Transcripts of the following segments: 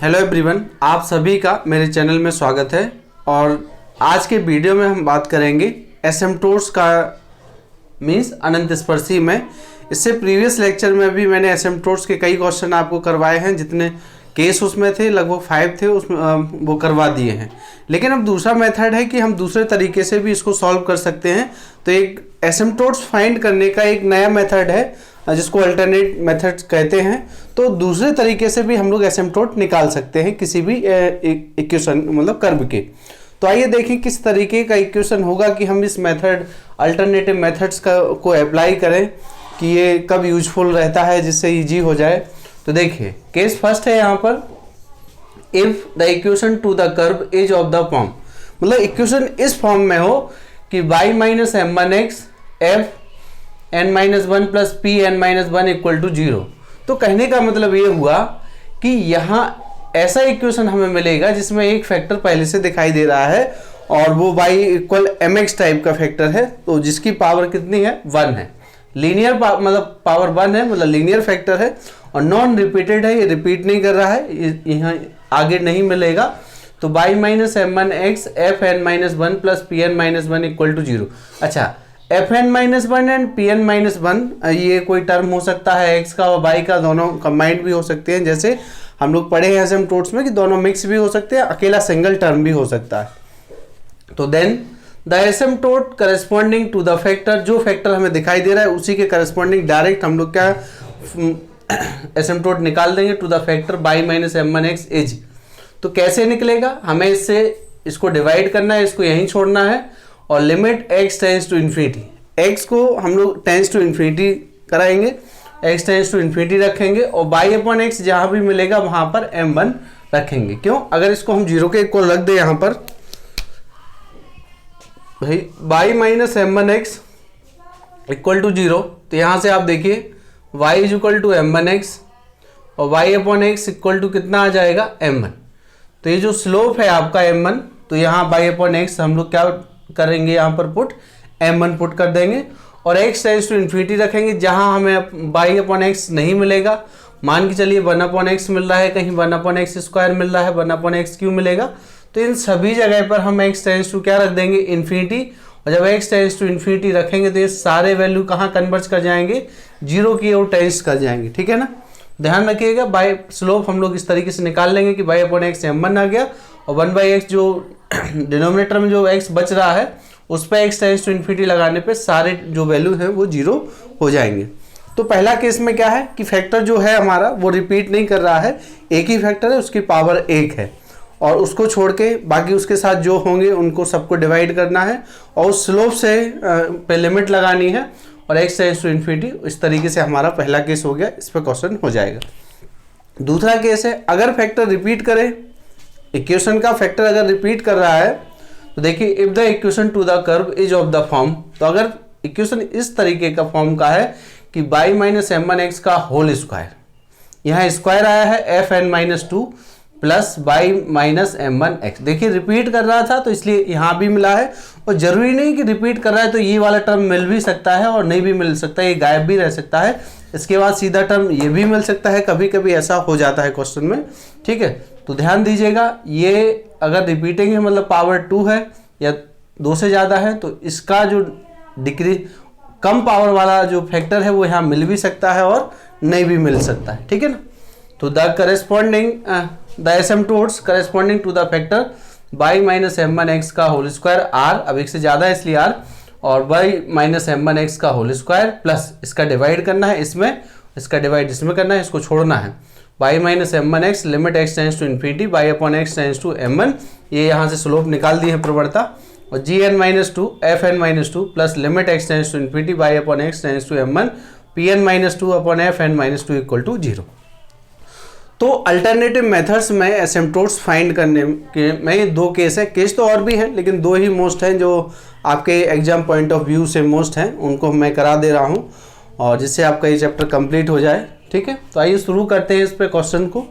Hello everyone, आप सभी का मेरे चैनल में स्वागत है। और आज के वीडियो में हम बात करेंगे एसिम्पटोट्स का मीन्स अनंत स्पर्शी में। इससे प्रीवियस लेक्चर में भी मैंने एसिम्पटोट्स के कई क्वेश्चन आपको करवाए हैं, जितने केस उसमें थे लगभग 5 थे उसमें वो करवा दिए हैं। लेकिन अब दूसरा मेथड है कि हम दूसरे तरीके से भी इसको सॉल्व कर सकते हैं। तो एक एसिम्पटोट्स फाइंड करने का एक नया मेथड है जिसको अल्टरनेट मेथड्स कहते हैं। तो दूसरे तरीके से भी हम लोग एसिम्पटोट निकाल सकते हैं किसी भी इक्वेशन मतलब कर्व के। तो आइए देखें किस तरीके का इक्वेशन होगा कि हम इस मेथड अल्टरनेटिव मेथड्स को अप्लाई करें कि ये कब यूजफुल रहता है जिससे इजी हो जाए। तो देखिए केस फर्स्ट है यहाँ पर, if the equation to the curve is of the form, मतलब इक्वेशन इस फॉर्म में हो कि y minus m one x f n minus one plus p n minus one equal to 0। तो कहने का मतलब ये हुआ कि यहाँ ऐसा इक्वेशन हमें मिलेगा जिसमें एक फैक्टर पहले से दिखाई दे रहा है और वो y equal m x type का फैक्टर है, तो जिसकी पावर कितनी है 1 है। लीनियर मतलब पावर 1 है, मतलब लीनियर फैक्टर है और नॉन रिपीटेड है, ये रिपीट नहीं कर रहा है, यहाँ आगे नहीं मिलेगा। तो y minus m one x f n minus one plus p n minus one equal to 0। अच्छा, f n minus one and p n minus one ये कोई टर्म हो सकता है एक्स का और वाई का, दोनों कंबाइंड भी हो सकते हैं। जैसे हम लोग पढ़े हैं एसिम्पटोट्स में कि दोनों मिक्स भी हो सकते हैं, अकेला सिंगल टर्म भी हो सकता है। तो then the asymptote corresponding to the factor, जो फैक्टर हमें दिखाई दे रहा है उसी के करस्पॉन्डिंग डायरेक्ट हम लोग क्या एसिम्पटोट निकाल देंगे to the factor by minus m one x एज। तो कैसे निकलेगा, हमें इसको डिवाइड करना है, इसको यहीं छोड़ना है और limit x tends to infinity, x को हम लोग टेंस टू इन्फिनिटी कराएंगे, x टेंस टू इन्फिनिटी रखेंगे और y अपॉन एक्स जहां भी मिलेगा वहां पर m1 रखेंगे। क्यों, अगर इसको हम 0 के इक्वल रख दें यहां पर भाई y minus m one x equal to 0, तो यहां से आप देखिए y is equal to m one x और y upon x equal to कितना आ जाएगा m1। तो ये जो स्लोप है आपका m1, तो यहाँ y अपॉन एक्स हम लोग क्या करेंगे, यहाँ पर पुट m1 पुट कर देंगे और x टेंस टू इन्फिनिटी रखेंगे जहां हमें y अपॉन एक्स नहीं मिलेगा। मान के चलिए 1 अपॉन एक्स मिल रहा है, कहीं 1 अपॉन एक्स स्क्वायर मिल रहा है, 1 अपॉन एक्स क्यों मिलेगा। तो इन सभी जगह पर हम x टेंस टू क्या रख देंगे, इन्फिनिटी। और जब x टेंस टू इन्फिनिटी रखेंगे तो ये सारे वैल्यू कहाँ कन्वर्ज कर जाएंगे, 0 की ओर टेंस कर जाएंगे। ठीक है ना, ध्यान रखिएगा। बाय स्लोप हम लोग इस तरीके से निकाल लेंगे कि y अपॉन एक्स m1 आ गया और 1/x जो डिनोमिनेटर में जो x बच रहा है उस पर x टेंस टू इन्फिनिटी लगाने पे सारे जो वैल्यू है वो 0 हो जाएंगे। तो पहला केस में क्या है कि फैक्टर जो है हमारा वो रिपीट नहीं कर रहा है, एक ही फैक्टर है, उसकी पावर 1 है और उसको छोड़ के बाकी उसके साथ जो होंगे उनको सबको डिवाइड करना है और उस स्लोप से पे लिमिट लगानी है और x टेंस टू इन्फिनिटी। इस तरीके से हमारा पहला केस हो गया, इस पर क्वेश्चन हो जाएगा। दूसरा केस है, अगर फैक्टर रिपीट करे, इक्वेशन का फैक्टर अगर रिपीट कर रहा है तो देखिए if the equation to the curve is of the form, तो अगर इक्वेशन इस तरीके का फॉर्म का है कि y minus m one x का होल स्क्वायर, यहाँ स्क्वायर आया है f n minus two plus y minus m one x. देखिए रिपीट कर रहा था तो इसलिए यहाँ भी मिला है और जरूरी नहीं कि रिपीट कर रहा है तो ये वाला टर्म मिल भी सकता है और नहीं भी मिल सकता है, ये गायब भी रह सकता है। इसके बाद सीधा टर्म ये भी मिल सकता है, कभी कभी ऐसा हो जाता है क्वेश्चन में। ठीक है, तो ध्यान दीजिएगा, ये अगर रिपीटिंग है मतलब पावर 2 है या 2 से ज़्यादा है तो इसका जो डिक्री कम पावर वाला जो फैक्टर है वो यहाँ मिल भी सकता है और नहीं भी मिल सकता है। ठीक है ना, तो the corresponding the asymptotes corresponding to the factor y minus m one x का होल स्क्वायर r, अब एक से ज़्यादा है इसलिए r, और y minus m one x का होल स्क्वायर प्लस इसका डिवाइड करना है इसमें, इसका डिवाइड इसमें करना है, इसको छोड़ना है y minus m one x limit x tends to infinity y upon x tends to m1, ये यहाँ से स्लोप निकाल दी है प्रवणता, और g n minus two f n minus two plus limit x tends to infinity y upon x tends to m1 p n minus two upon f n minus two equal to 0। तो alternative methods में एसिम्पटोट्स find करने के में 2 case है, case तो और भी हैं लेकिन 2 ही मोस्ट हैं जो आपके एग्जाम पॉइंट ऑफ व्यू से मोस्ट हैं, उनको मैं करा दे रहा हूँ और जिससे आपका ये चैप्टर कंप्लीट हो जाए। ठीक है, तो आइए शुरू करते हैं इस पे क्वेश्चन को।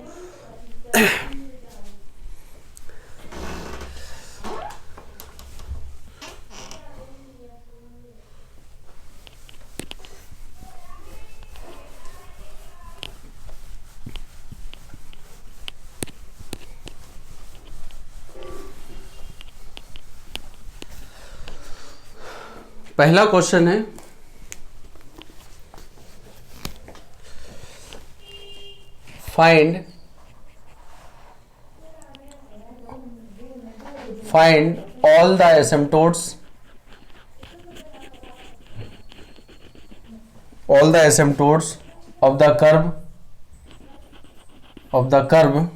पहला क्वेश्चन है find all the asymptotes of the curve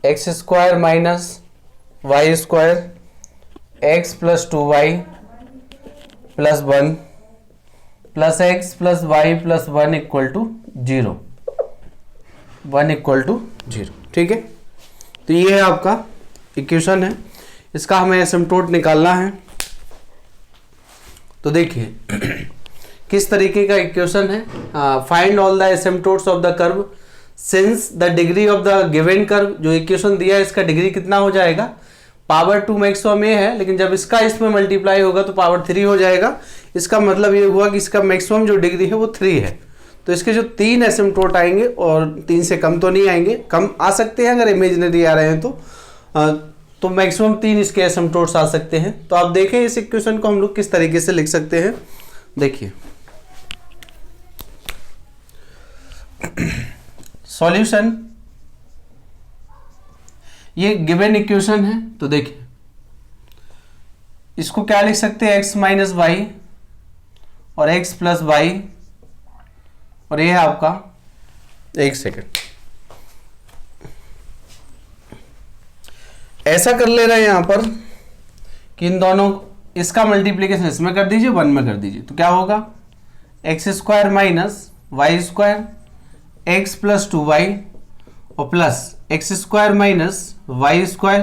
x square minus y square x plus 2y plus 1 plus x plus y plus 1 equal to 0, 1 equal to 0। ठीक है, तो ये है आपका इक्वेशन है, इसका हमें एसिम्पटोट निकालना है। तो देखिए किस तरीके का इक्वेशन है। Find all the asymptotes of the curve since the degree of the given curve. जो इक्वेशन दिया है इसका डिग्री कितना हो जाएगा, पावर 2 मैक्सिमम ए है, लेकिन जब इसका इसमें मल्टीप्लाई होगा तो पावर 3 हो जाएगा। इसका मतलब ये हुआ कि इसका मैक्सिमम जो डिग्री है वो 3 है। तो इसके जो 3 एसिम्पटोट आएंगे, और 3 से कम तो नहीं आएंगे, कम आ सकते हैं अगर इमेजिनरी आ रहे हैं तो मैक्सिमम 3 इसके एसिम्पटोट्स आ सकते हैं। तो आप देखें इस इक्वेशन को हम लोग किस तरीके से लिख सकते हैं। देखिए सॉल्यूशन, ये गिवन इक्वेशन है। तो देखिए इसको क्या लिख सकते हैं, x माइनस वाई और x प्लस वाई, और ये है आपका, एक सेकेंड, ऐसा कर ले रहे हैं यहां पर कि इन दोनों, इसका मल्टीप्लीकेशन इसमें कर दीजिए, 1 में कर दीजिए, तो क्या होगा, x square minus y square x plus 2y और plus x square minus y square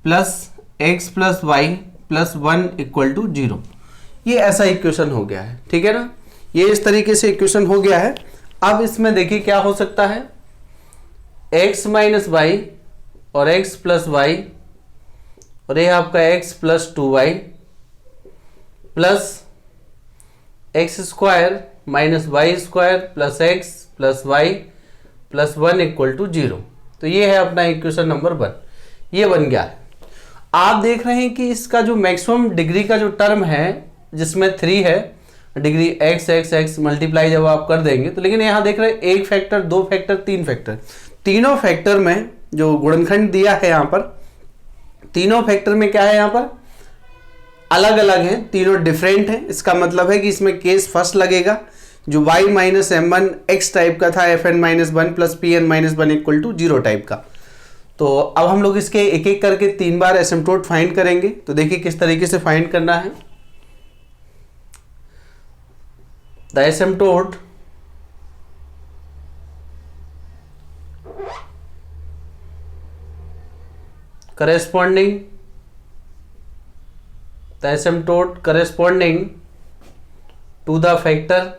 plus x plus y plus 1 equal to 0। ये ऐसा इक्वेशन हो गया है, ठीक है ना। ये इस तरीके से इक्वेशन हो गया है। अब इसमें देखिए क्या हो सकता है, x माइनस वाई और x प्लस वाई, और ये आपका x plus 2y plus x square minus y square plus x plus y plus 1 equal to 0। तो ये है अपना इक्वेशन नंबर 1, ये बन गया है। आप देख रहे हैं कि इसका जो मैक्सिमम डिग्री का जो टर्म है जिसमें 3 है, degree x x x multiply जब आप कर देंगे तो, लेकिन यहाँ देख रहे हैं 1 फैक्टर 2 फैक्टर 3 फैक्टर, तीनों फैक्टर में जो गुणनखंड दिया है यहाँ पर, तीनों फैक्टर में क्या है, यहाँ पर अलग अलग हैं, तीनों डिफरेंट हैं। इसका मतलब है कि इसमें केस फर्स्ट लगेगा जो y minus m one x type का था, f n minus 1 plus p n minus 1 equal to 0 type का। तो अब हम लोग इसके एक एक करके 3 बार एसिम्पटोट फाइंड करेंगे। तो देखिए किस तरीके से फाइंड करना है। The asymptote corresponding to the factor,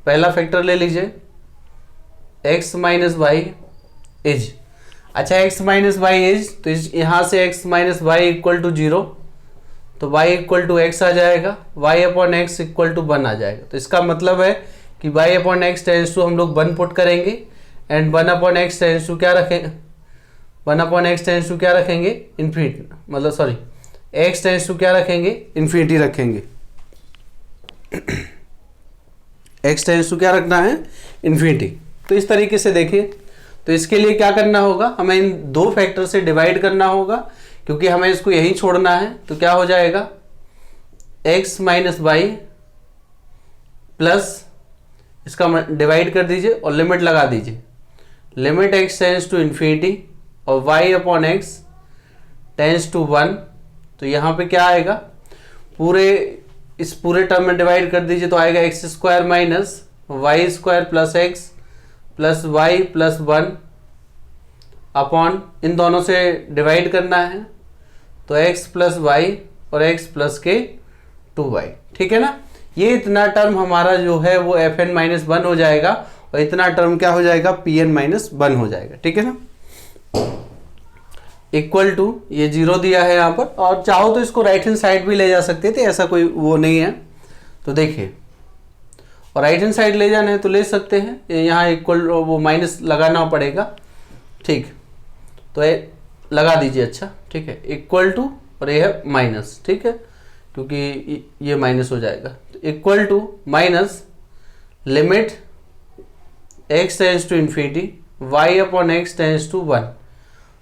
पहला फैक्टर ले लीजिए x माइनस वाई इज, अच्छा x माइनस वाई इज, तो यहां से x minus y equal to 0, तो y इक्वल टू एक्स आ जाएगा, y upon x equal to 1 आ जाएगा। तो इसका मतलब है कि y upon x tends to हम लोग 1 पुट करेंगे, and 1 upon x tends to क्या रखेंगे, 1 अपॉन एक्स टेंस टू क्या रखेंगे, इन्फिनिटी, मतलब सॉरी x टेंस टू क्या रखेंगे, इन्फिनिटी रखेंगे। x टेंस टू क्या रखना है, इन्फिनिटी। तो इस तरीके से देखिए, तो इसके लिए क्या करना होगा, हमें इन 2 फैक्टर से डिवाइड करना होगा, क्योंकि हमें इसको यही छोड़ना है। तो क्या हो जाएगा, x माइनस वाई प्लस इसका डिवाइड कर दीजिए और लिमिट लगा दीजिए, limit x tends to infinity और y upon x tends to 1। तो यहाँ पे क्या आएगा, इस पूरे टर्म में डिवाइड कर दीजिए, तो आएगा x square minus y square plus x plus y plus 1 upon, इन दोनों से डिवाइड करना है, तो x प्लस वाई और x प्लस के 2y, ठीक है ना। ये इतना टर्म हमारा जो है वो एफ एन माइनस 1 हो जाएगा, और इतना टर्म क्या हो जाएगा, पी एन माइनस 1 हो जाएगा, ठीक है ना। इक्वल टू ये 0 दिया है यहाँ पर, और चाहो तो इसको राइट हैंड साइड भी ले जा सकते थे, ऐसा कोई वो नहीं है। तो देखिए, और राइट हैंड साइड ले जाना है तो ले सकते हैं, यहाँ इक्वल वो माइनस लगाना पड़ेगा, ठीक, तो ये लगा दीजिए, अच्छा ठीक है। इक्वल टू और ये है माइनस, ठीक है, क्योंकि ये माइनस हो जाएगा। तो equal to minus limit x tends to infinity y upon x tends to 1।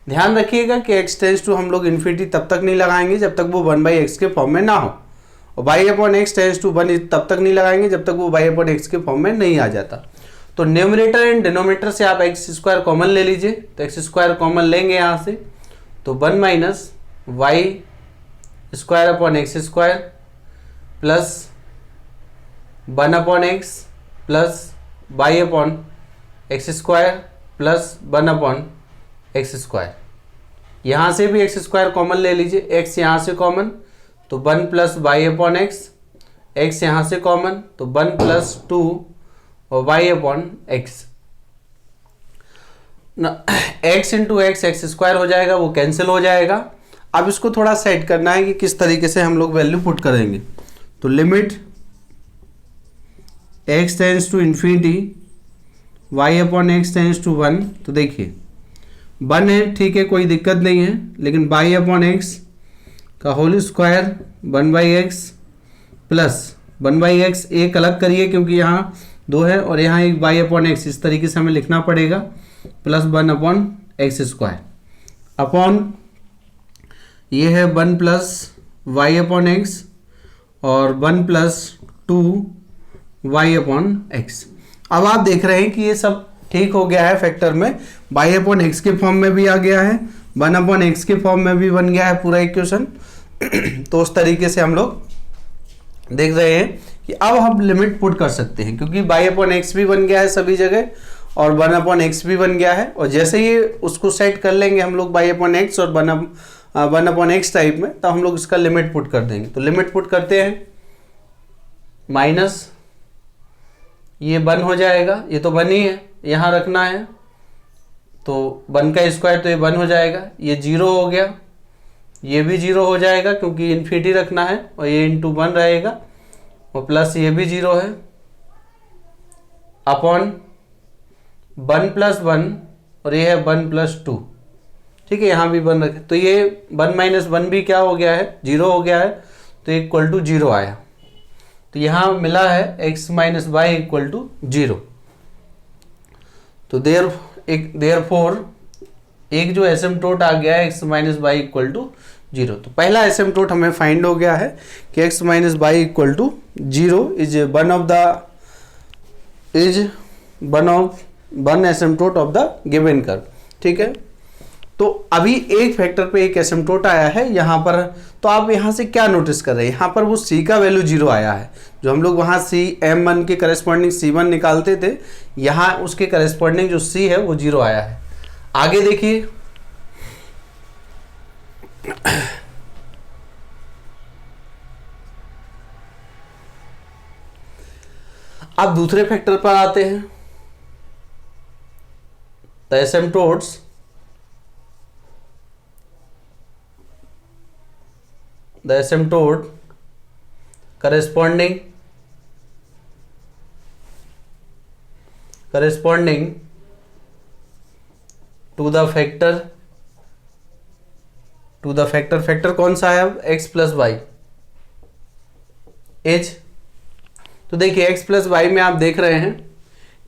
ध्यान रखिएगा कि x टेंस टू हम लोग इन्फिनिटी तब तक नहीं लगाएंगे जब तक वो 1/x के फॉर्म में ना हो, और y upon x tends to 1 तब तक नहीं लगाएंगे जब तक वो y अपॉन एक्स के फॉर्म में नहीं आ जाता। तो न्यूमरेटर एंड डिनोमिनेटर से आप एक्स स्क्वायर कॉमन ले लीजिए, तो एक्स स्क्वायर कॉमन लेंगे यहाँ से, तो 1 minus y square upon x square plus 1 upon x plus y upon x square plus 1 upon x square. यहाँ से भी एक्स स्क्वायर कॉमन ले लीजिए, एक्स यहाँ से कॉमन तो 1 प्लस वाई अपॉन एक्स यहाँ से कॉमन तो 1 प्लस 2 और y upon x. X into x x square हो जाएगा, वो कैंसिल हो जाएगा। अब इसको थोड़ा सेट करना है कि किस तरीके से हम लोग वैल्यू पुट करेंगे। तो limit x tends to infinity y upon x tends to 1, तो देखिए 1 है, ठीक है, कोई दिक्कत नहीं है, लेकिन y अपॉन एक्स का whole square 1/x plus 1/x, एक अलग करिए क्योंकि यहाँ 2 है और यहाँ एक y अपॉन एक्स, इस तरीके से हमें लिखना पड़ेगा, plus 1 upon x square upon ये है 1 प्लस वाई अपॉन एक्स और 1 प्लस 2 वाई अपॉन एक्स। अब आप देख रहे हैं कि ये सब ठीक हो गया है फैक्टर में, y अपॉन एक्स के फॉर्म में भी आ गया है, 1 अपॉन एक्स के फॉर्म में भी बन गया है पूरा इक्वेशन। तो उस तरीके से हम लोग देख रहे हैं कि अब हम लिमिट पुट कर सकते हैं, क्योंकि y अपॉन एक्स भी बन गया है सभी जगह और 1 अपॉन एक्स भी बन गया है, और जैसे ही उसको सेट कर लेंगे हम लोग y अपॉन एक्स और 1 अपॉन एक्स टाइप में, तो हम लोग इसका लिमिट पुट कर देंगे। तो लिमिट पुट करते हैं, माइनस ये 1 हो जाएगा, ये तो 1 ही है, यहाँ रखना है, तो 1 का स्क्वायर तो ये 1 हो जाएगा, ये 0 हो गया, ये भी 0 हो जाएगा क्योंकि इन्फिनिटी रखना है, और ये इंटू 1 रहेगा, और प्लस ये भी 0 है, अपॉन 1 प्लस 1 और ये है 1 प्लस 2, ठीक है, यहाँ भी 1 रखे, तो ये 1 माइनस 1 भी क्या हो गया है, 0 हो गया है, तो इक्वल टू 0 आया। तो यहाँ मिला है x minus y equal to 0। तो देयरफॉर एक जो एसिम्पटोट आ गया है x minus y equal to 0। तो पहला एसिम्पटोट हमें फाइंड हो गया है कि x minus y equal to 0 is one asymptote of the given curve, ठीक है। तो अभी एक फैक्टर पे एक एसिम्पटोट आया है यहाँ पर, तो आप यहाँ से क्या नोटिस कर रहे हैं, यहाँ पर वो c का वैल्यू 0 आया है, जो हम लोग वहाँ m1 के करस्पॉन्डिंग c1 निकालते थे, यहाँ उसके करस्पॉन्डिंग जो c है वो 0 आया है। आगे देखिए, अब दूसरे फैक्टर पर आते हैं। The asymptotes corresponding to the factor कौन सा है अब, x प्लस वाई h। तो देखिए x प्लस वाई में आप देख रहे हैं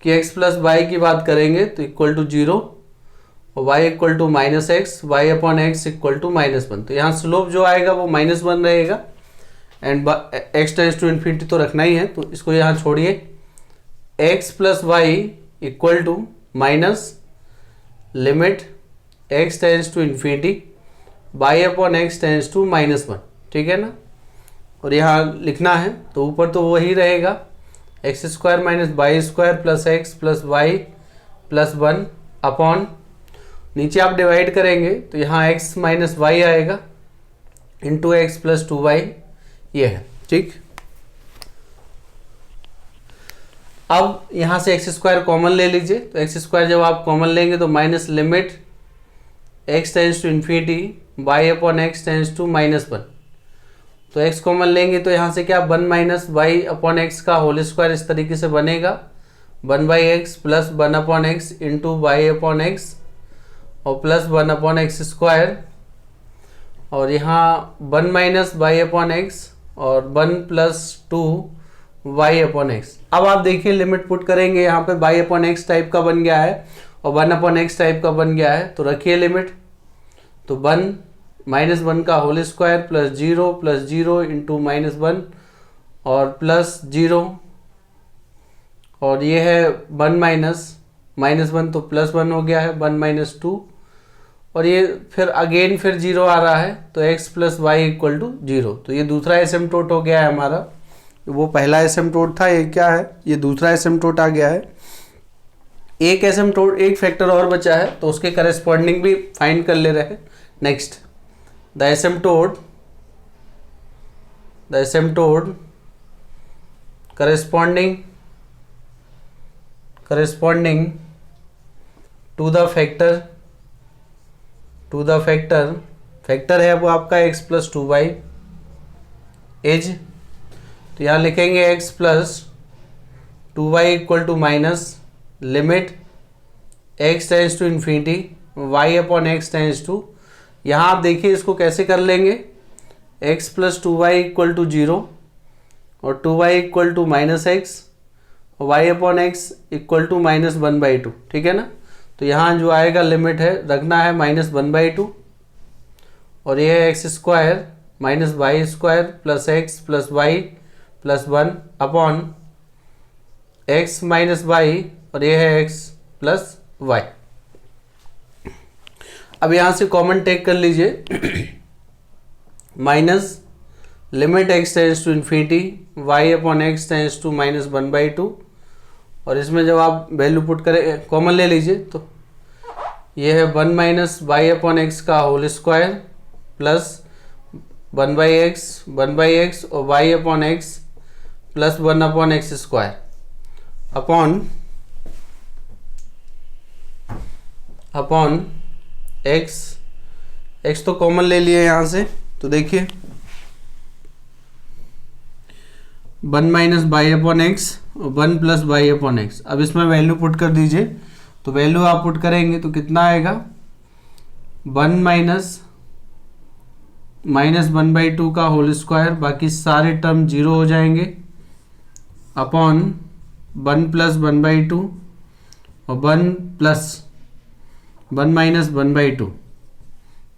कि x प्लस वाई की बात करेंगे तो इक्वल टू 0 और y equal to minus x, y upon x equal to -1। तो यहाँ स्लोप जो आएगा वो -1 रहेगा, and x tends to infinity तो रखना ही है, तो इसको यहाँ छोड़िए, x plus y equal to minus limit x tends to infinity y upon x tends to -1, ठीक है ना। और यहाँ लिखना है तो ऊपर तो वही रहेगा, x square minus y square plus x plus y plus 1 upon, नीचे आप डिवाइड करेंगे तो यहाँ x माइनस वाई आएगा इंटू एक्स प्लस 2y, ये है, ठीक। अब यहाँ से एक्स स्क्वायर कॉमन ले लीजिए, तो एक्स स्क्वायर जब आप कॉमन लेंगे तो minus limit x tends to infinity y upon x tends to -1। तो x कॉमन लेंगे तो यहाँ से क्या 1 माइनस वाई अपॉन एक्स का होल स्क्वायर इस तरीके से बनेगा, 1/x plus 1 upon x into y upon x और प्लस 1 अपॉन एक्स स्क्वायर, और यहाँ 1 माइनस वाई अपॉन एक्स और 1 प्लस 2 वाई अपॉन एक्स। अब आप देखिए लिमिट पुट करेंगे, यहाँ पे वाई अपॉन एक्स टाइप का बन गया है और 1 अपॉन एक्स टाइप का बन गया है, तो रखिए लिमिट। तो 1 माइनस 1 का whole square plus 0 into minus 1 और प्लस 0, और ये है 1 माइनस 1 तो प्लस 1 हो गया है, 1 माइनस 2, और ये फिर अगेन फिर 0 आ रहा है, तो x plus y equal to 0। तो ये दूसरा एसिम्प्टोट हो गया है हमारा। वो पहला एसिम्प्टोट था, ये क्या है, ये दूसरा एसिम्प्टोट आ गया है। एक एसिम्प्टोट, एक फैक्टर और बचा है, तो उसके करस्पॉन्डिंग भी फाइंड कर ले रहे हैं। Next, the asymptote corresponding to the factor है वो आपका x प्लस 2y इज, तो यहाँ लिखेंगे x plus 2y equal to minus limit x tends to infinity y upon x tends to, यहाँ आप देखिए इसको कैसे कर लेंगे, x plus 2y equal to 0 और 2y equal to minus x, y upon x equal to minus 1/2, ठीक है ना। तो यहाँ जो आएगा लिमिट है रखना है -1/2, और ये है x square minus y square plus x plus y plus 1 upon x minus y, और ये है एक्स प्लस वाई। अब यहाँ से कॉमन टेक कर लीजिए, minus limit x tends to infinity y upon x tends to -1/2, और इसमें जब आप वैल्यू पुट करें, कॉमन ले लीजिए, तो ये है 1 माइनस वाई अपॉन एक्स का होल स्क्वायर प्लस 1/x और y upon x plus 1 upon x square upon x तो कॉमन ले लिए यहाँ से, तो देखिए 1 माइनस वाई अपॉन एक्स और 1 प्लस वाई अपॉन एक्स। अब इसमें वैल्यू पुट कर दीजिए, तो वैल्यू आप पुट करेंगे तो कितना आएगा, 1 माइनस 1/2 का होल स्क्वायर, बाकी सारे टर्म 0 हो जाएंगे, अपॉन 1 प्लस 1/2 और 1 प्लस 1 माइनस 1/2,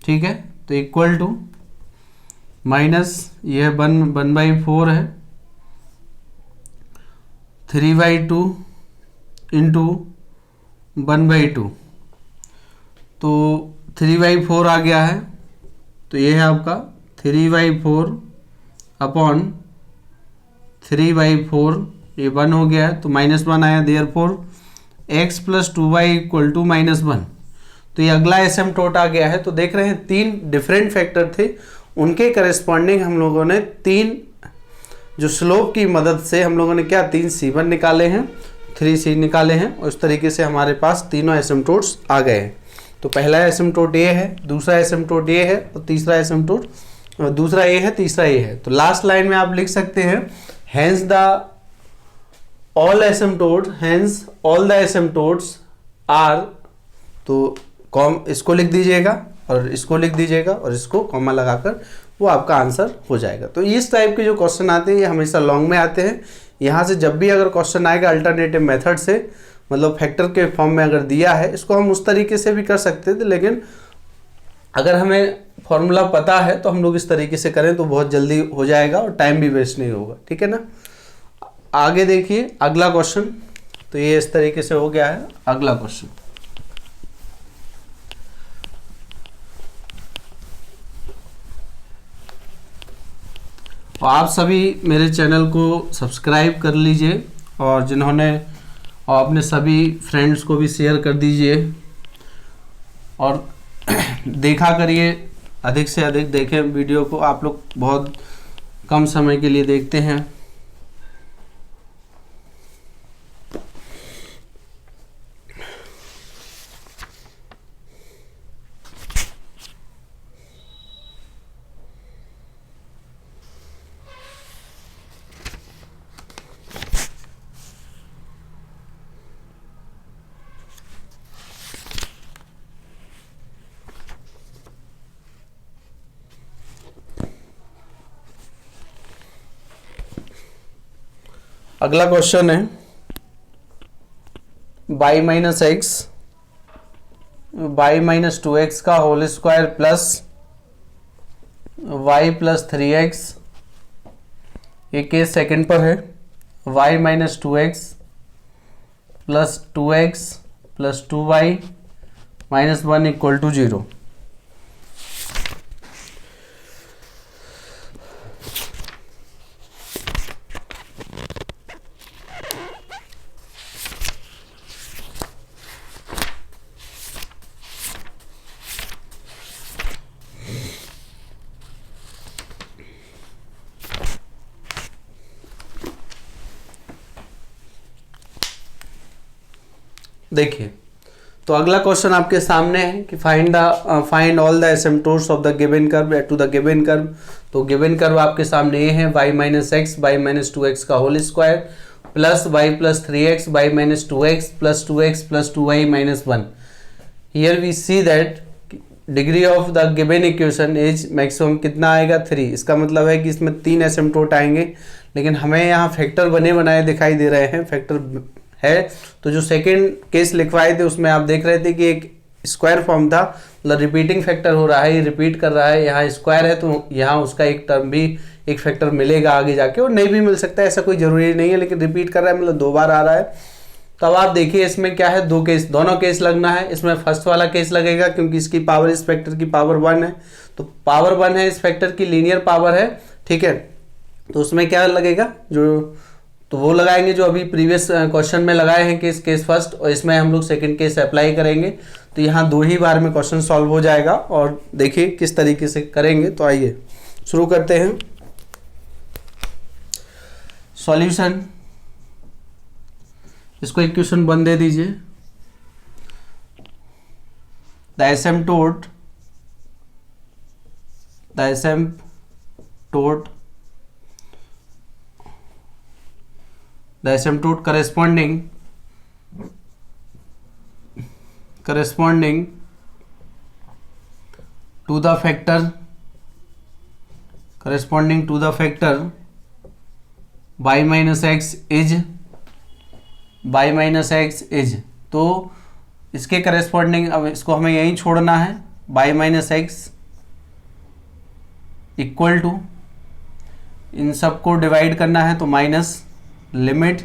ठीक है। तो इक्वल टू माइनस ये 1/4 है, 3/2 इंटू 1/2, तो 3/4 आ गया है, तो ये है आपका 3/4 अपॉन 3/4, ये 1 हो गया है, तो -1 आया, therefore x plus 2y equal to -1। तो ये अगला एसिम्प्टोट आ गया है। तो देख रहे हैं 3 डिफरेंट फैक्टर थे, उनके करस्पॉन्डिंग हम लोगों ने 3 जो स्लोप की मदद से हम लोगों ने क्या 3 C1 निकाले हैं, 3C निकाले हैं, और इस तरीके से हमारे पास तीनों एसिम्प्टोट्स आ गए हैं। तो पहला एसिम्प्टोट ये है, दूसरा एसिम्प्टोट ये है, और तीसरा एसिम्प्टोट दूसरा ये है, तीसरा ये है। तो लास्ट लाइन में आप लिख सकते हैं hence the all the asymptotes are, तो इसको लिख दीजिएगा और इसको लिख दीजिएगा और इसको कॉमा लगाकर वो आपका आंसर हो जाएगा। तो इस टाइप के जो क्वेश्चन आते हैं ये हमेशा लॉन्ग में आते हैं। यहाँ से जब भी अगर क्वेश्चन आएगा अल्टरनेटिव मेथड से, मतलब फैक्टर के फॉर्म में अगर दिया है, इसको हम उस तरीके से भी कर सकते थे, लेकिन अगर हमें फॉर्मूला पता है तो हम लोग इस तरीके से करें तो बहुत जल्दी हो जाएगा और टाइम भी वेस्ट नहीं होगा, ठीक है ना। आगे देखिए अगला क्वेश्चन, तो ये इस तरीके से हो गया है। अगला क्वेश्चन, और आप सभी मेरे चैनल को सब्सक्राइब कर लीजिए, और जिन्होंने और अपने सभी फ्रेंड्स को भी शेयर कर दीजिए, और देखा करिए, अधिक से अधिक देखें वीडियो को। आप लोग बहुत कम समय के लिए देखते हैं। अगला क्वेश्चन है y minus x y minus 2x का whole square plus y plus 3x, ये केस सेकंड पर है। y minus 2x plus 2x plus 2y minus 1 equal to 0। देखिए, तो अगला क्वेश्चन आपके सामने है कि find all the asymptotes of the given curve to the given curve. तो गिवन कर्व आपके सामने ये है y minus x y minus 2x का whole square plus y plus 3x y minus 2x plus 2x plus 2y minus 1। Here we see that degree of the given equation is maximum कितना आएगा 3। इसका मतलब है कि इसमें 3 एसिम्पटोट आएंगे, लेकिन हमें यहाँ फैक्टर बने बनाए दिखाई दे रहे हैं, फैक्टर है। तो जो सेकंड केस लिखवाए थे उसमें आप देख रहे थे कि एक स्क्वायर फॉर्म था, मतलब रिपीटिंग फैक्टर हो रहा है, ये रिपीट कर रहा है, यहाँ स्क्वायर है तो यहाँ उसका एक टर्म भी एक फैक्टर मिलेगा आगे जाके, और नहीं भी मिल सकता है, ऐसा कोई जरूरी नहीं है, लेकिन रिपीट कर रहा है मतलब 2 बार आ रहा है। तो अब आप देखिए इसमें क्या है, 2 केस, दोनों केस लगना है। इसमें फर्स्ट वाला केस लगेगा क्योंकि इसकी पावर इस फैक्टर की पावर 1 है, तो पावर 1 है, इस फैक्टर की लीनियर पावर है, ठीक है। तो उसमें क्या लगेगा, तो वो लगाएंगे जो अभी प्रीवियस क्वेश्चन में लगाए हैं केस फर्स्ट, और इसमें हम लोग सेकंड केस अप्लाई करेंगे। तो यहाँ 2 ही बार में क्वेश्चन सॉल्व हो जाएगा, और देखिए किस तरीके से करेंगे। तो आइए शुरू करते हैं। सॉल्यूशन, इसको इक्वेशन 1 दे दीजिए। The asymptote corresponding to the factor y minus x is तो इसके करस्पॉन्डिंग, अब इसको हमें यहीं छोड़ना है, y minus x equal to, इन सबको डिवाइड करना है तो माइनस लिमिट,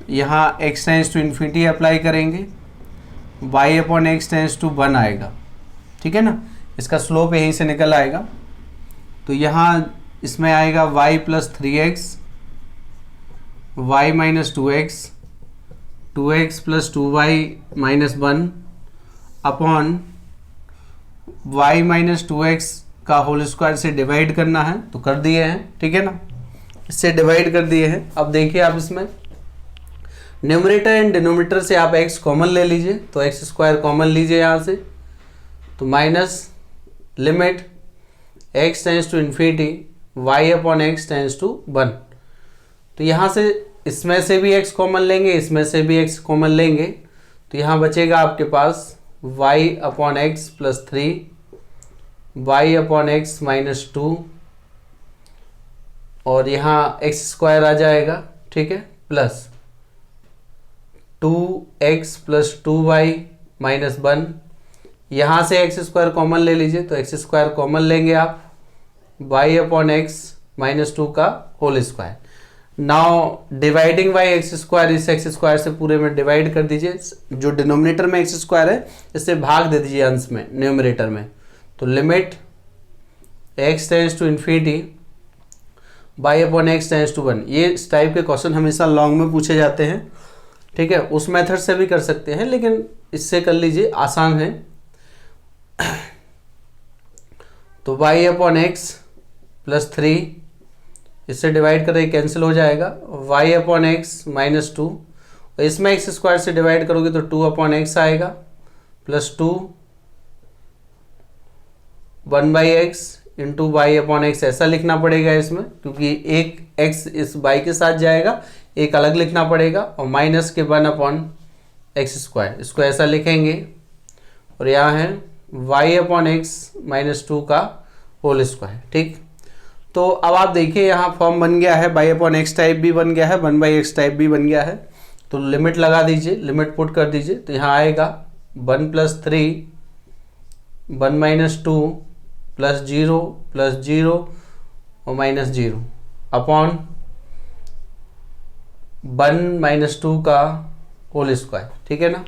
यहाँ x tends to infinity apply करेंगे, y upon x tends to 1 आएगा, ठीक है ना। इसका स्लोप यहीं से निकल आएगा। तो यहाँ इसमें आएगा y plus 3x y minus 2x 2x plus 2y minus 1 upon y minus 2x का होल स्क्वायर से डिवाइड करना है, तो कर दिए हैं, ठीक है ना, इससे डिवाइड कर दिए हैं। अब देखिए आप इसमें न्यूमरेटर एंड डिनोमिनेटर से आप x कॉमन ले लीजिए, तो एक्स स्क्वायर कॉमन लीजिए यहाँ से, तो minus limit x tends to infinity y upon x tends to 1। तो यहाँ से इसमें से भी x कॉमन लेंगे, इसमें से भी x कॉमन लेंगे, तो यहाँ बचेगा आपके पास y upon x plus 3 y upon x minus 2, और यहाँ एक्स स्क्वायर आ जाएगा, ठीक है, plus 2x plus 2y minus 1। यहाँ से एक्स स्क्वायर कॉमन ले लीजिए, तो एक्स स्क्वायर कॉमन लेंगे आप, y अपॉन एक्स माइनस 2 का whole square. Now dividing by x square, इस एक्स स्क्वायर से पूरे में डिवाइड कर दीजिए, जो डिनोमिनेटर में एक्स स्क्वायर है इससे भाग दे दीजिए अंश में, न्यूमरेटर में। तो limit x tends to infinity y upon x tends to 1। ये इस टाइप के क्वेश्चन हमेशा लॉन्ग में पूछे जाते हैं, ठीक है। उस मेथड से भी कर सकते हैं, लेकिन इससे कर लीजिए, आसान है। तो y अपॉन एक्स प्लस 3, इससे डिवाइड करें कैंसिल हो जाएगा, y अपॉन एक्स माइनस 2, और इसमें एक्स स्क्वायर से डिवाइड करोगे तो 2 अपॉन एक्स आएगा, plus 2 1 by x into y upon x, ऐसा लिखना पड़ेगा इसमें, क्योंकि एक x इस y के साथ जाएगा, एक अलग लिखना पड़ेगा, और माइनस के 1 अपॉन एक्स स्क्वायर, इसको ऐसा लिखेंगे, और यहाँ है y अपॉन एक्स माइनस 2 का होल स्क्वायर, ठीक। तो अब आप देखिए यहाँ फॉर्म बन गया है, बाई अपॉन एक्स टाइप भी बन गया है, 1/x टाइप भी बन गया है। तो लिमिट लगा दीजिए, लिमिट पुट कर दीजिए, तो यहाँ आएगा 1 + 3 1 - 2 + 0 + 0 और -0 अपॉन 1 - 2 का होल स्क्वायर, ठीक है ना।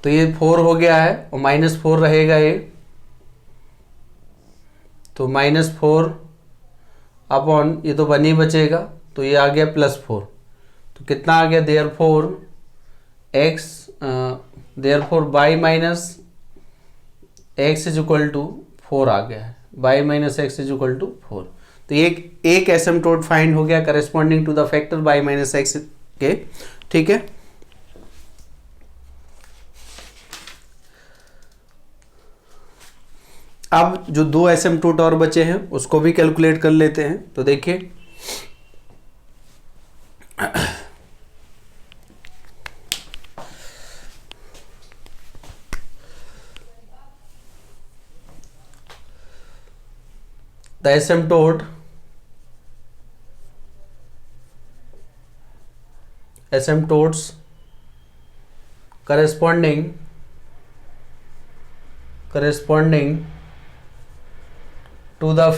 तो ये 4 हो गया है और -4 रहेगा ये, तो -4 अपॉन ये तो 1 ही बचेगा, तो ये आ गया +4। तो कितना आ गया, therefore y minus x is equal to 4 आ गया है, y minus x is equal to 4। तो एक एसिम्पटोट फाइंड हो गया corresponding to the factor by minus x के, ठीक है। अब जो 2 एसिम्पटोट और बचे हैं उसको भी कैलकुलेट कर लेते हैं। तो देखिए the asymptotes corresponding to the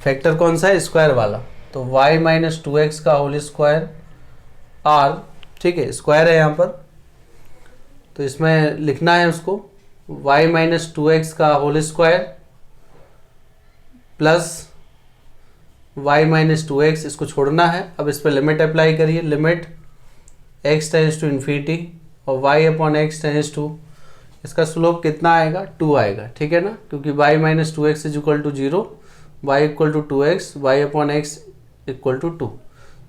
factor कौन सा है, स्क्वायर वाला, तो y - 2x का होल स्क्वायर r, ठीक है, स्क्वायर है यहाँ पर, तो इसमें लिखना है उसको y - 2x का whole square plus y - 2x, इसको छोड़ना है। अब इस पर लिमिट अप्लाई करिए, limit x tends to infinity और y upon x tends to, इसका स्लोप कितना आएगा, 2 आएगा, ठीक है ना, क्योंकि y - 2x is equal to 0, y equal to 2x, y upon x equal to 2,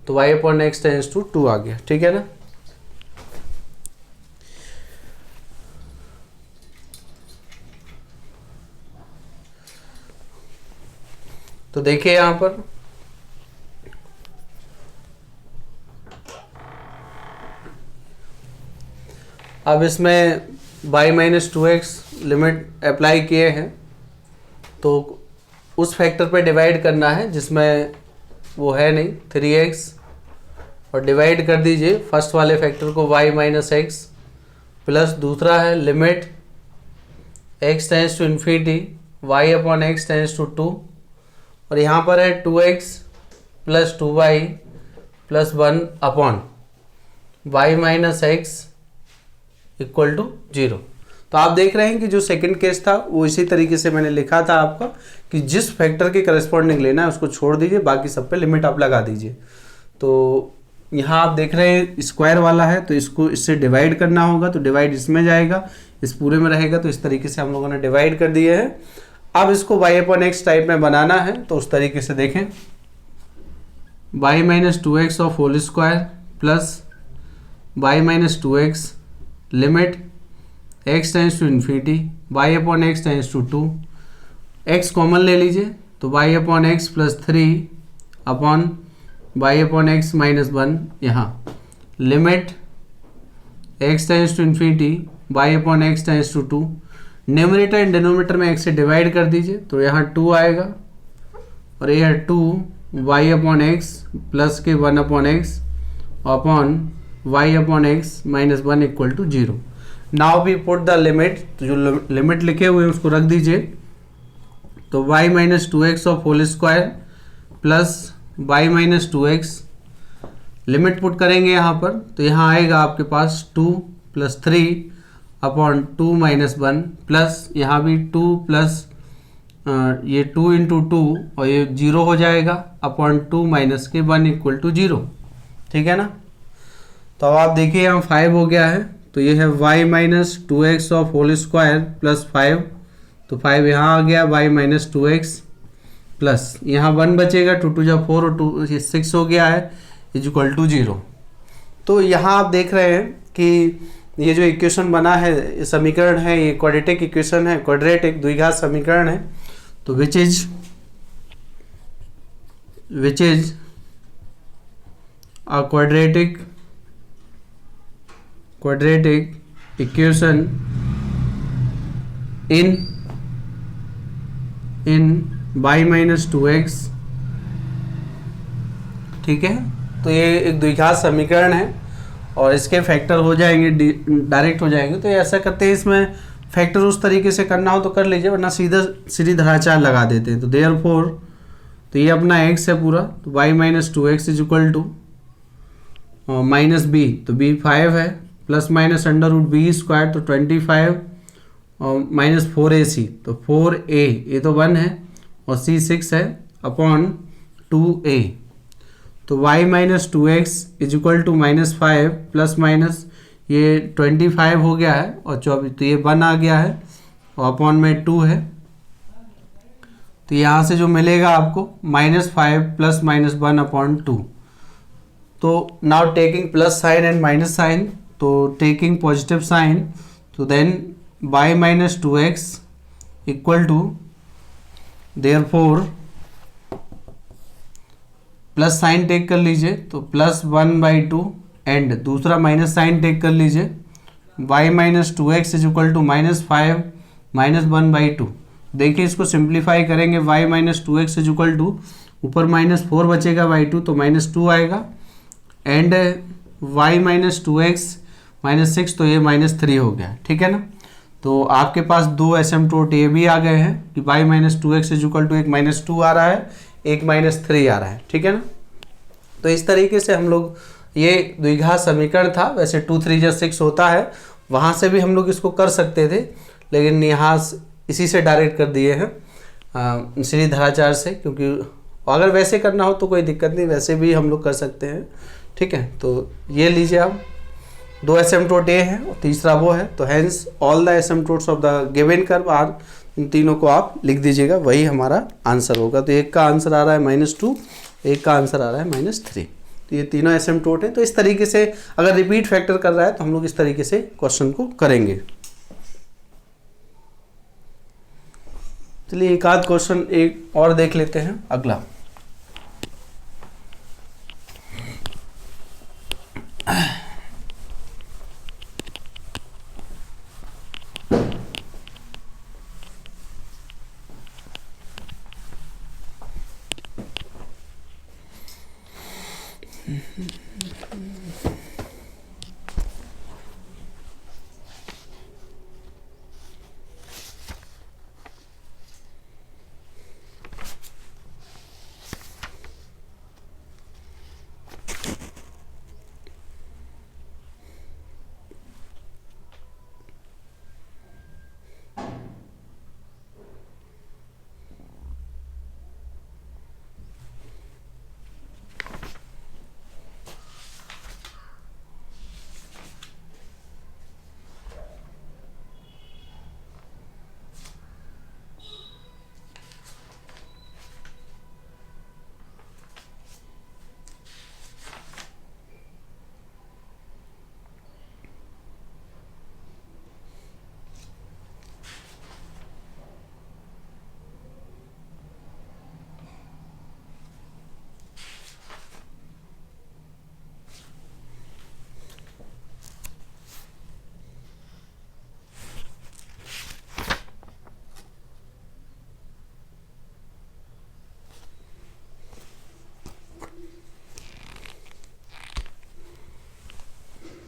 तो y upon x tends to 2 आ गया, ठीक है ना। तो देखिए यहां पर अब इसमें y - 2x लिमिट अप्लाई किए हैं, तो उस फैक्टर पे डिवाइड करना है जिसमें वो है नहीं 3x, और डिवाइड कर दीजिए फर्स्ट वाले फैक्टर को y - x प्लस दूसरा है limit x tends to infinity y upon x tends to 2, और यहाँ पर है 2x plus 2y plus 1 upon y minus x equal to 0। तो आप देख रहे हैं कि जो सेकंड केस था वो इसी तरीके से मैंने लिखा था आपका कि जिस फैक्टर के करस्पॉन्डिंग लेना है उसको छोड़ दीजिए, बाकी सब पे लिमिट आप लगा दीजिए। तो यहाँ आप देख रहे हैं स्क्वायर वाला है तो इसको इससे डिवाइड करना होगा, तो डिवाइड इसमें जाएगा, इस पूरे में रहेगा, तो इस तरीके से हम लोगों ने डिवाइड कर दिए हैं। अब इसको y अपॉन एक्स टाइप में बनाना है, तो उस तरीके से देखें y minus 2x of whole square plus y minus 2x limit x tends to infinity y upon x tends to 2, x common ले लीजिए तो y upon x plus 3 upon y upon x minus 1, यहाँ limit x tends to infinity y upon x tends to 2, numerator and denominator में x से divide कर दीजिए तो यहाँ 2 आएगा और ये है 2 y अपॉन एक्स प्लस के 1 upon x upon y upon x minus 1 equal to 0। Now we put the limit, तो जो लिमिट लिखे हुए हैं उसको रख दीजिए, तो y minus 2x of whole square plus y minus 2x limit put करेंगे यहाँ पर, तो यहाँ आएगा आपके पास 2 प्लस 3 अपॉन 2 माइनस 1 प्लस यहाँ भी 2 प्लस ये 2 इंटू 2 और ये 0 हो जाएगा अपॉन 2 माइनस के 1 इक्वल टू 0, ठीक है ना। तो अब आप देखिए यहाँ 5 हो गया है, तो ये है y minus 2x of whole square plus 5, तो 5 यहाँ आ गया y माइनस 2x प्लस यहाँ 1 बचेगा, 2 2 जा 4 और 2 6 हो गया है इज इक्वल टू 0। तो यहाँ आप देख रहे हैं कि ये जो इक्वेशन बना है, समीकरण है, ये क्वाड्रेटिक इक्वेशन है, क्वाड्रेटिक द्विघात समीकरण है, तो which is a quadratic equation in in y minus 2x, ठीक है। तो ये एक द्विघात समीकरण है और इसके फैक्टर हो जाएंगे, डायरेक्ट हो जाएंगे। तो ये ऐसा करते हैं, इसमें फैक्टर उस तरीके से करना हो तो कर लीजिए, वरना सीधा सीधी धराचार लगा देते हैं। तो देयरफॉर, तो ये अपना x है पूरा, तो y minus 2x is equal to minus b, तो b 5 है, plus minus under root b square, तो 25 और माइनस 4ac, तो 4a, ये तो 1 है और c 6 है अपॉन 2a। तो y minus 2x is equal to minus 5 plus minus ये 25 हो गया है और 24, तो ये 1 आ गया है और अपॉन में 2 है। तो यहाँ से जो मिलेगा आपको -5 प्लस माइनस 1 अपॉन 2। तो now taking plus sign and minus sign, तो टेकिंग पॉजिटिव साइन, तो then y minus 2x equal to, therefore plus sign take कर लीजिए, तो प्लस 1/2 एंड दूसरा माइनस साइन टेक कर लीजिए, y minus 2x is equal to -5 minus 1/2। देखिए इसको सिंप्लीफाई करेंगे, y minus 2x is equal to, ऊपर -4 बचेगा y2, तो -2 आएगा, एंड y माइनस 2x -6, तो ये -3 हो गया, ठीक है ना। तो आपके पास दो एसिम्प्टोट ये भी आ गए हैं कि y minus 2x is equal to, एक -2 आ रहा है, एक -3 आ रहा है, ठीक है ना। तो इस तरीके से हम लोग, ये द्विघात समीकरण था, वैसे 2 3 जा 6 होता है, वहाँ से भी हम लोग इसको कर सकते थे, लेकिन यहाँ इसी से डायरेक्ट कर दिए हैं सीधी धराचार से, क्योंकि अगर वैसे करना हो तो कोई दिक्कत नहीं, वैसे भी हम लोग कर सकते हैं, ठीक है। तो ये लीजिए आप, दो एसिम्प्टोट ए है और तीसरा वो है, तो hence all the asymptotes of the given curve are, इन तीनों को आप लिख दीजिएगा, वही हमारा आंसर होगा। तो एक का आंसर आ रहा है -2, एक का आंसर आ रहा है -3। तो ये तीनों एसिम्प्टोट है। तो इस तरीके से अगर रिपीट फैक्टर कर रहा है तो हम लोग इस तरीके से क्वेश्चन को करेंगे। चलिए एक आध क्वेश्चन एक और देख लेते हैं। अगला,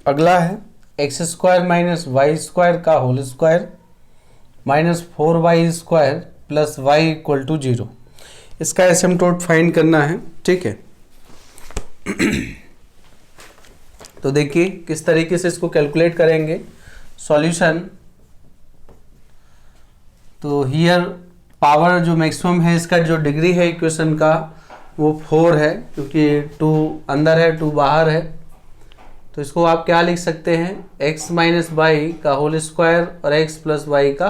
अगला है x² माइनस वाई स्क्वायर का whole square -4y² plus y equal to 0। इसका एसिम्प्टोट फाइंड करना है, ठीक है। तो देखिए किस तरीके से इसको कैलकुलेट करेंगे। सॉल्यूशन, तो हियर पावर जो मैक्सिमम है, इसका जो डिग्री है इक्वेशन का वो 4 है, क्योंकि 2 अंदर है 2 बाहर है। तो इसको आप क्या लिख सकते हैं, x माइनस वाई का होल स्क्वायर और x प्लस वाई का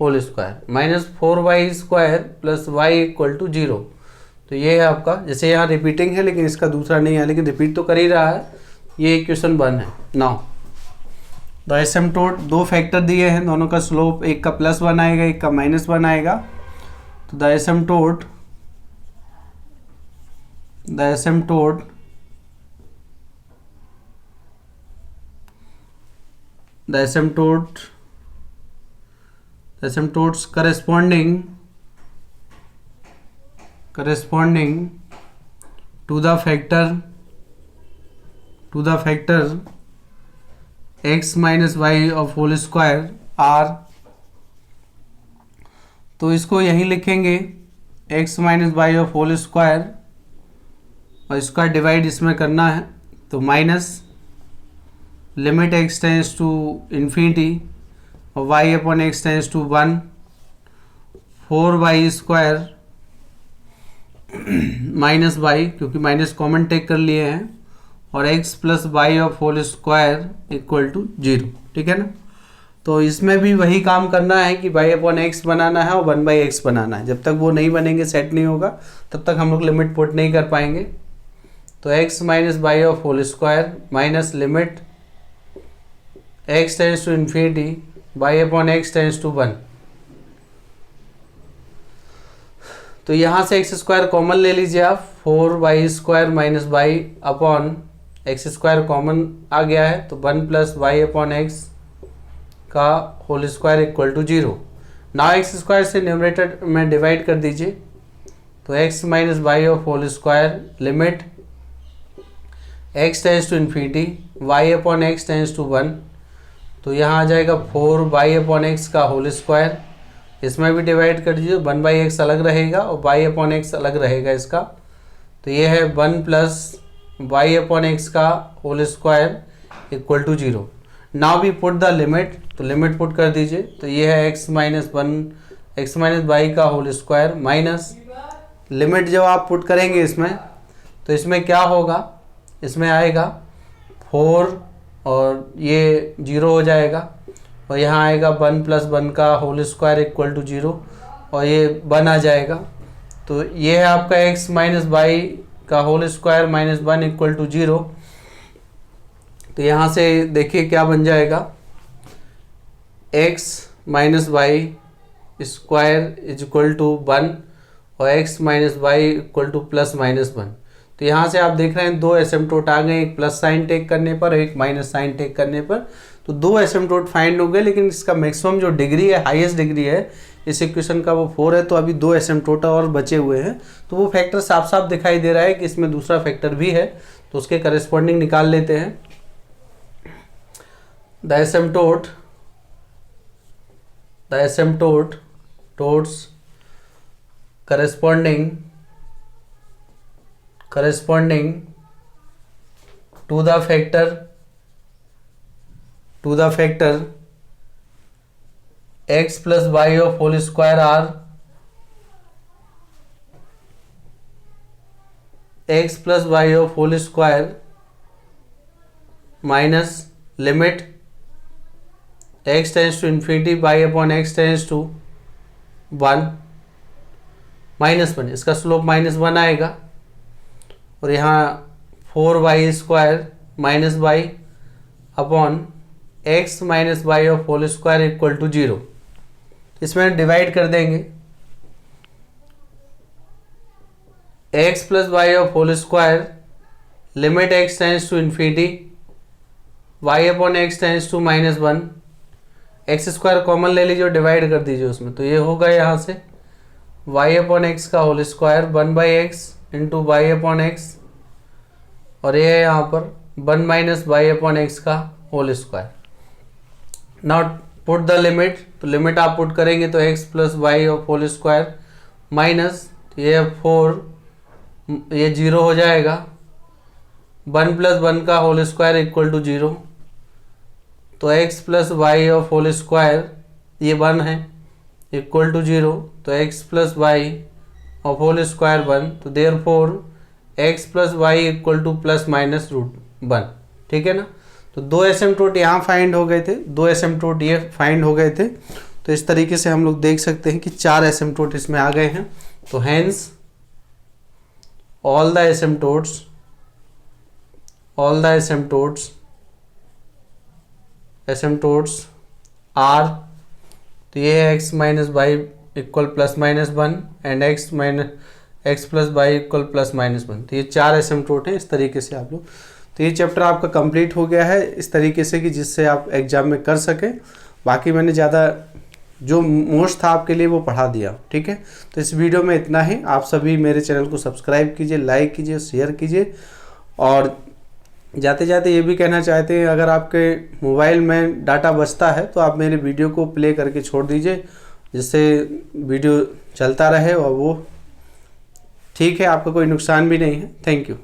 whole square -4y² plus y equal to 0। तो ये है आपका, जैसे यहाँ रिपीटिंग है लेकिन इसका दूसरा नहीं है, लेकिन रिपीट तो कर ही रहा है। ये इक्वेशन 1 है। नाउ द एसिम्प्टोट, दो फैक्टर दिए हैं, दोनों का स्लोप, एक का +1 आएगा एक का -1 आएगा। तो the asymptote asymptotes corresponding corresponding to the factor x minus y of whole square r, तो इसको यहीं लिखेंगे x minus y of whole square, और इसका डिवाइड इसमें करना है, तो minus limit x tends to infinity और y upon x tends to 1, 4y square minus y, क्योंकि माइनस कॉमन टेक कर लिए हैं, और x plus y of whole square equal to 0। ठीक है ना। तो इसमें भी वही काम करना है कि y अपॉन एक्स बनाना है और 1/x बनाना है। जब तक वो नहीं बनेंगे, सेट नहीं होगा, तब तक हम लोग लिमिट पुट नहीं कर पाएंगे। तो x minus y of whole square minus limit x tends to infinity y upon x tends to 1। तो यहाँ से एक्स स्क्वायर कॉमन ले लीजिए आप, 4y square minus y upon x square common आ गया है, तो 1 प्लस वाई अपॉन एक्स का whole square equal to 0। Now x square से न्यूमरेटर में डिवाइड कर दीजिए, तो x minus y of whole square limit x tends to infinity y upon x tends to 1, तो यहाँ आ जाएगा 4y अपॉन एक्स का होल स्क्वायर, इसमें भी डिवाइड कर दीजिए, 1/x अलग रहेगा और y अपॉन एक्स अलग रहेगा इसका, तो ये है 1 प्लस वाई अपॉन एक्स का whole square equal to 0। Now भी पुट द लिमिट, तो लिमिट पुट कर दीजिए, तो ये है x माइनस वाई का होल स्क्वायर माइनस लिमिट जब आप पुट करेंगे इसमें, तो इसमें क्या होगा, इसमें आएगा 4 और ये 0 हो जाएगा, और यहाँ आएगा 1 प्लस 1 का होल स्क्वायर इक्वल टू 0 और ये 1 आ जाएगा। तो ये है आपका x माइनस वाई का whole square minus 1 equal to 0। तो यहाँ से देखिए क्या बन जाएगा, x minus y square is equal to 1 और x minus y equal to plus minus 1। तो यहाँ से आप देख रहे हैं दो एसिम्प्टोट आ गए, एक प्लस साइन टेक करने पर, एक माइनस साइन टेक करने पर। तो दो एसिम्प्टोट फाइंड हो गए, लेकिन इसका मैक्सिमम जो डिग्री है, हाईएस्ट डिग्री है इस इक्वेशन का, वो 4 है। तो अभी दो एसिम्प्टोट और बचे हुए हैं, तो वो फैक्टर साफ साफ दिखाई दे रहा है कि इसमें दूसरा फैक्टर भी है, तो उसके करस्पॉन्डिंग निकाल लेते हैं। The asymptote corresponding to the factor x plus y of whole square are x plus y of whole square minus limit x tends to infinity y upon x tends to 1 -1, इसका slope -1 आएगा, और यहाँ 4y square minus y upon x minus y of whole square equal to 0। इसमें divide कर देंगे, x plus y of whole square limit x tends to infinity y upon x tends to -1, x square common ले लीजिए और divide कर दीजिए उसमें, तो ये होगा यहाँ से y अपॉन एक्स का whole square 1/x into y upon x, और ये है यहाँ पर 1 माइनस वाई अपॉन एक्स का whole square. Now put the limit, तो लिमिट आप पुट करेंगे तो x plus y of whole square minus ये 4, ये 0 हो जाएगा, 1 प्लस 1 का होल स्क्वायर इक्वल टू 0। तो x plus y of whole square ये 1 है इक्वल टू 0, तो x plus y of whole square 1, तो therefore x plus y equal to plus minus √1। ठीक है ना। तो दो एसिम्प्टोट यहाँ फाइंड हो गए थे, दो एसिम्प्टोट ये फाइंड हो गए थे। तो इस तरीके से हम लोग देख सकते हैं कि 4 एसिम्प्टोट इसमें आ गए हैं। तो hence all the asymptotes are, तो ये है x minus y equal plus -1 and x plus y equal plus -1। तो ये 4 एसिम्प्टोट हैं। इस तरीके से आप लोग, तो ये चैप्टर आपका कंप्लीट हो गया है इस तरीके से कि जिससे आप एग्जाम में कर सकें। बाकी मैंने ज़्यादा जो मोस्ट था आपके लिए वो पढ़ा दिया। ठीक है, तो इस वीडियो में इतना ही। आप सभी मेरे चैनल को सब्सक्राइब कीजिए, लाइक कीजिए, शेयर कीजिए। और जाते जाते ये भी कहना चाहते हैं, अगर आपके मोबाइल में डाटा बचता है तो आप मेरे वीडियो को प्ले करके छोड़ दीजिए, जिससे वीडियो चलता रहे और वो ठीक है, आपका कोई नुकसान भी नहीं है। Thank you.